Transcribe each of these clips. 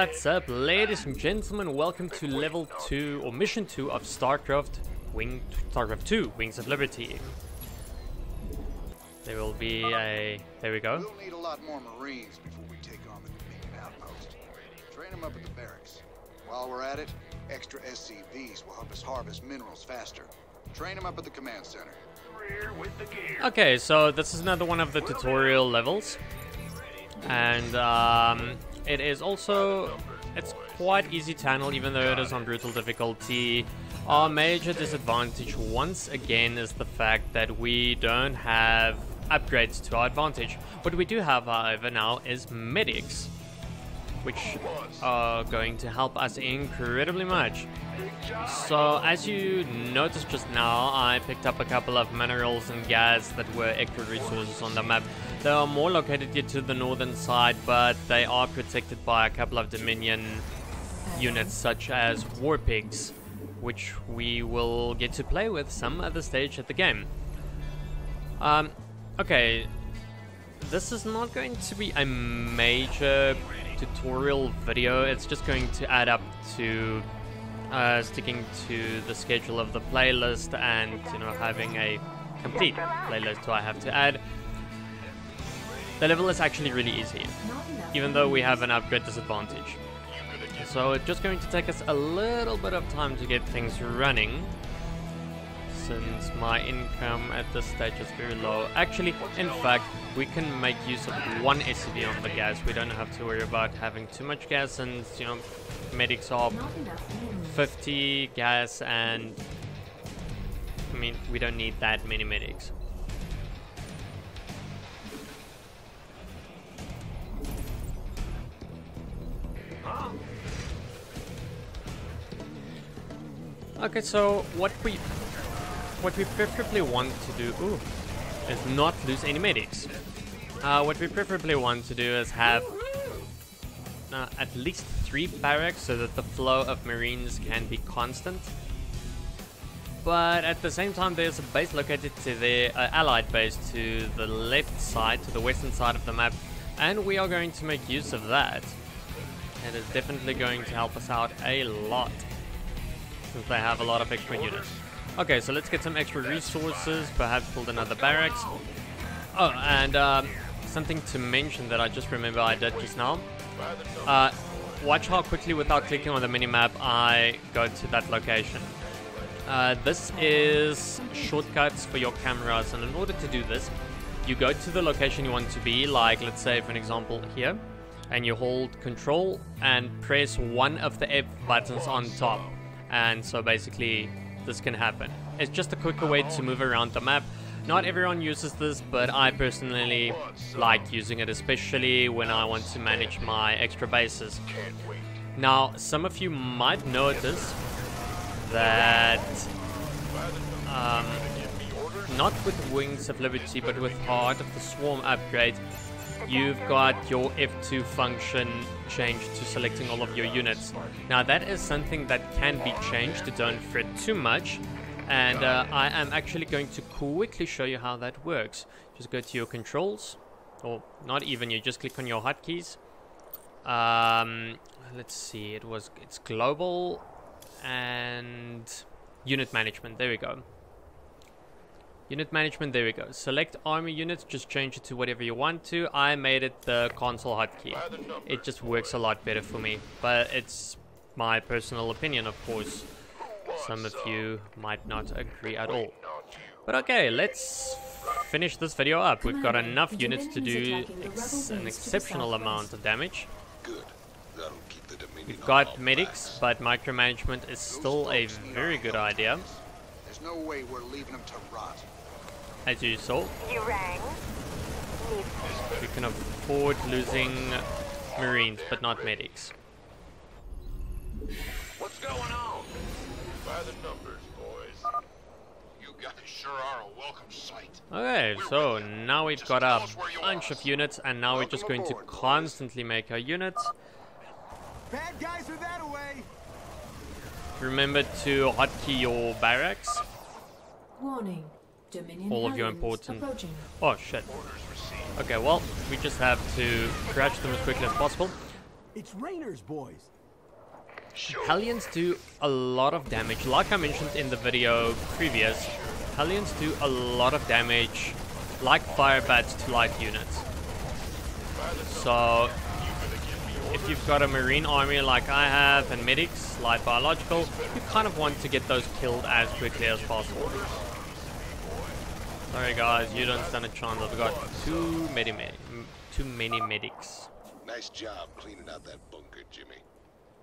What's up, ladies and gentlemen? Welcome to level 2 or mission 2 of Starcraft 2 Wings of Liberty. There will be a... there we go. We'll need a lot more Marines before we take on the Dominion outpost. Train them up at the barracks. While we're at it, extra SCVs will help us harvest minerals faster. Train them up at the command center. Okay, so this is another one of the tutorial levels. And it is also... it's quite easy to handle even though it is on brutal difficulty. Our major disadvantage once again is the fact that we don't have upgrades to our advantage. What we do have, however, now is medics, which are going to help us incredibly much. So as you noticed just now, I picked up a couple of minerals and gas that were extra resources on the map. They are more located here to the northern side, but they are protected by a couple of Dominion units such as war pigs, which we will get to play with some other stage at the game. Okay, this is not going to be a major tutorial video. It's just going to add up to sticking to the schedule of the playlist and, you know, having a complete playlist. So I have to add. The level is actually really easy, even though we have an upgrade disadvantage. So it's just going to take us a little bit of time to get things running, since my income at this stage is very low. Actually, in fact, we can make use of one SCV on the gas. We don't have to worry about having too much gas, and, you know, medics are 50 gas, and I mean, we don't need that many medics. Okay, so what we preferably want to do is not lose any medics. What we preferably want to do is have at least 3 barracks so that the flow of Marines can be constant. But at the same time, there's a base located to the allied base to the left side, to the western side of the map, and we are going to make use of that. It is definitely going to help us out a lot, since they have a lot of extra units. Okay, so let's get some extra resources, perhaps build another barracks. Oh, and something to mention that I just remember I did just now. Watch how quickly, without clicking on the minimap, I go to that location. This is shortcuts for your cameras, and in order to do this, you go to the location you want to be, like let's say for an example here, and you hold Control and press one of the F buttons on top. And so basically this can happen. It's just a quicker way to move around the map. Not everyone uses this, but I personally like using it, especially when I want to manage my extra bases. Now, some of you might notice that not with Wings of Liberty, but with Heart of the Swarm upgrade, you've got your F2 function changed to selecting all of your units. Now that is something that can be changed, don't fret too much, and I am actually going to quickly show you how that works. Just go to your controls, or not even, you just click on your hotkeys. Let's see, it's global and unit management, there we go. Unit management, there we go. Select army units, just change it to whatever you want to. I made it the console hotkey. It just works a lot better for me, but it's my personal opinion, of course. Some of you might not agree at all. But okay, let's finish this video up. We've got enough units to do an exceptional amount of damage. We've got medics, but micromanagement is still a very good idea. There's no way we're leaving them to rot. As you saw, we can afford losing Marines, but not medics. What's going on? By the numbers, boys. You guys sure are a welcome sight. Okay, so now we've got a bunch of units, and now we're just going to constantly make our units. Bad guys are that away. Remember to hotkey your barracks. Warning. Dominion All of your aliens important... approaching. Oh shit. Okay, well, we just have to crash them as quickly as possible. It's Rainer's boys. Hellions do a lot of damage. Like I mentioned in the video previous, Hellions do a lot of damage like fire bats to light units. So if you've got a marine army like I have and medics like biological, you kind of want to get those killed as quickly as possible. Sorry guys, you don't stand a chance. I've got too many medics. Nice job cleaning out that bunker, Jimmy.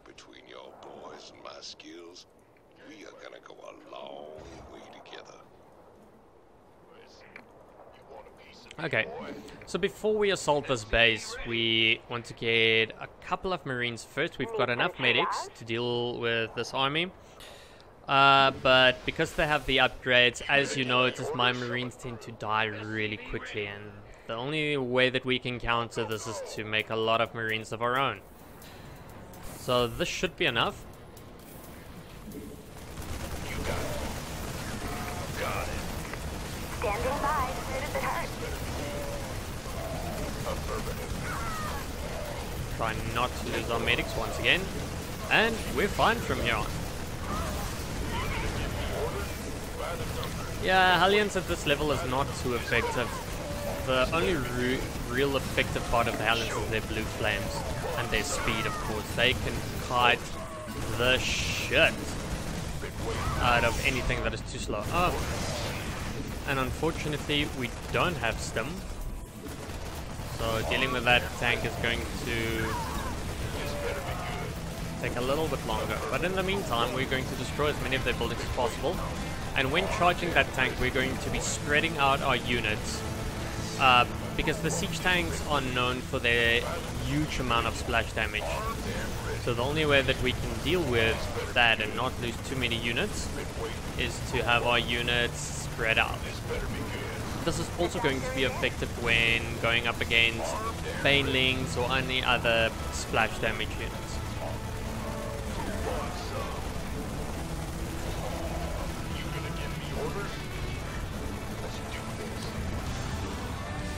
Between your boys and my skills, we are gonna go a long way together. Okay, so before we assault this base, we want to get a couple of marines first. We've got enough medics to deal with this army. But because they have the upgrades, as you notice, my marines tend to die really quickly, and the only way that we can counter this is to make a lot of marines of our own. So this should be enough. You got it. Got it. Standing by. Who does it hurt? Affirmative. Try not to lose our medics once again. And we're fine from here on. Yeah, Hellions at this level is not too effective. The only real effective part of the Hellions is their blue flames and their speed, of course. They can kite the shit out of anything that is too slow. Oh, and unfortunately we don't have stim, so dealing with that tank is going to take a little bit longer. But in the meantime, we're going to destroy as many of their buildings as possible. And when charging that tank, we're going to be spreading out our units, because the siege tanks are known for their huge amount of splash damage. So the only way that we can deal with that and not lose too many units is to have our units spread out. This is also going to be effective when going up against banelings or any other splash damage units.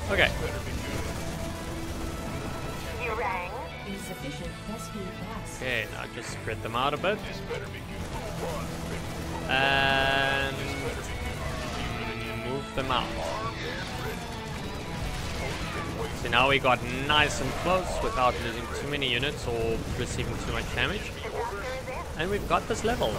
Okay. You rang. Insufficient rescue gas. Okay, now just spread them out a bit. And move them out. So now we got nice and close without losing too many units or receiving too much damage. And we've got this level.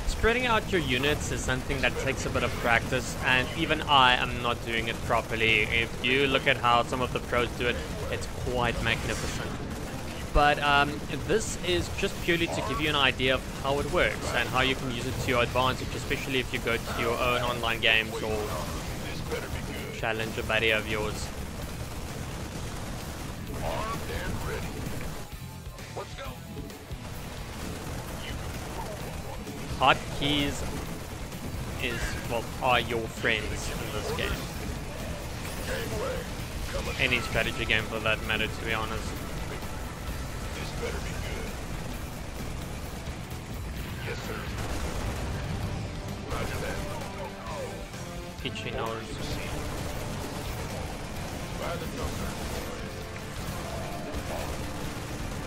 Spreading out your units is something that takes a bit of practice, and even I am not doing it properly. If you look at how some of the pros do it, it's quite magnificent. But this is just purely to give you an idea of how it works and how you can use it to your advantage, especially if you go to your own online games or challenge a buddy of yours. Hotkeys are your friends in this game. Any strategy game for that matter, to be honest. This better be good. Yes, sir. Roger that. Itchy nose. By the number.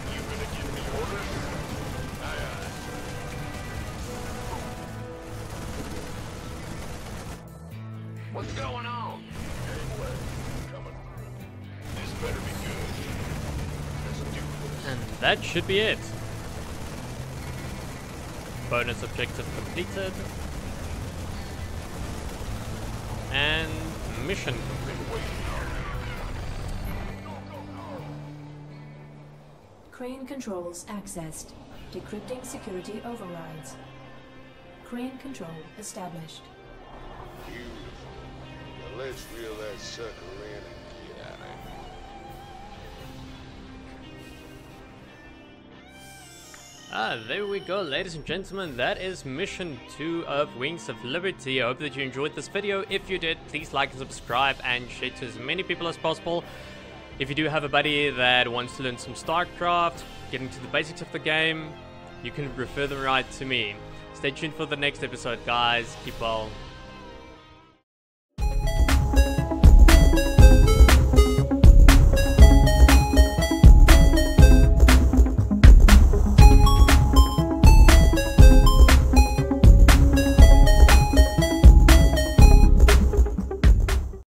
You gonna give me orders? Aye, aye. What's going on? Anyway, coming through. This better be good. Let's do this. And that should be it. Bonus objective completed. And mission complete. Crane controls accessed. Decrypting security overrides. Crane control established. Beautiful. Now let's reel that sucker in and get out of here. There we go, ladies and gentlemen. That is mission 2 of Wings of Liberty. I hope that you enjoyed this video. If you did, please like and subscribe and share to as many people as possible. If you do have a buddy that wants to learn some Starcraft, get into the basics of the game, you can refer them right to me. Stay tuned for the next episode, guys. Keep well.